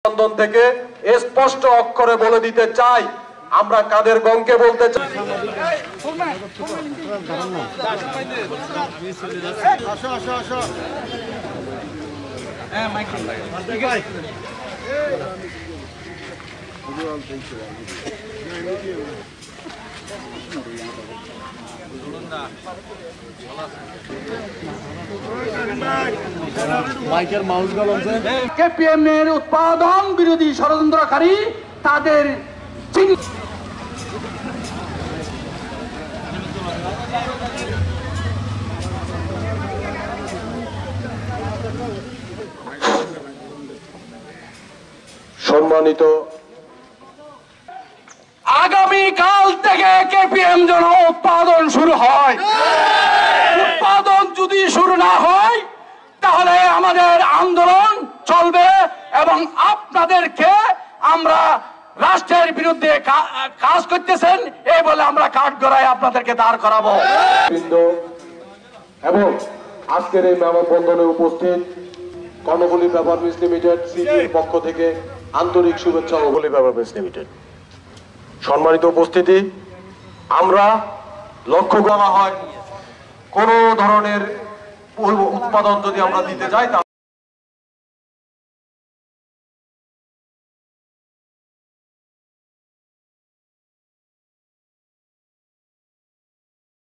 বন্ধন থেকে স্পষ্ট অক্ষরে বলে দিতে চাই, আমরা কাদের গংকে বলতে চাই। কেপিএম এর উৎপাদন বিরোধী ষড়যন্ত্রকারী তাদের সম্মানিত, আগামী কাল থেকে কেপিএম যেন উৎপাদন শুরু হয়। উৎপাদন যদি শুরু না হয় তাহলে আমাদের আন্দোলন চলবে এবং আপনাদেরকে আমরা রাষ্ট্রের বিরুদ্ধে কাজ করতেছেন এই বলে আমরা কাঠগড়ায় আপনাদেরকে দাঁড় করাবো। এবং আজকের এই মানববন্ধনে উপস্থিত কর্ণফুলী পেপার মিলস লিমিটেড সিপির পক্ষ থেকে আন্তরিক শুভেচ্ছা। কর্ণফুলী পেপার মিলস লিমিটেড সম্মানিত উপস্থিতি, আমরা লক্ষ্য করা হয় কোন ধরনের উৎপাদন যদি আমরা দিতে যাই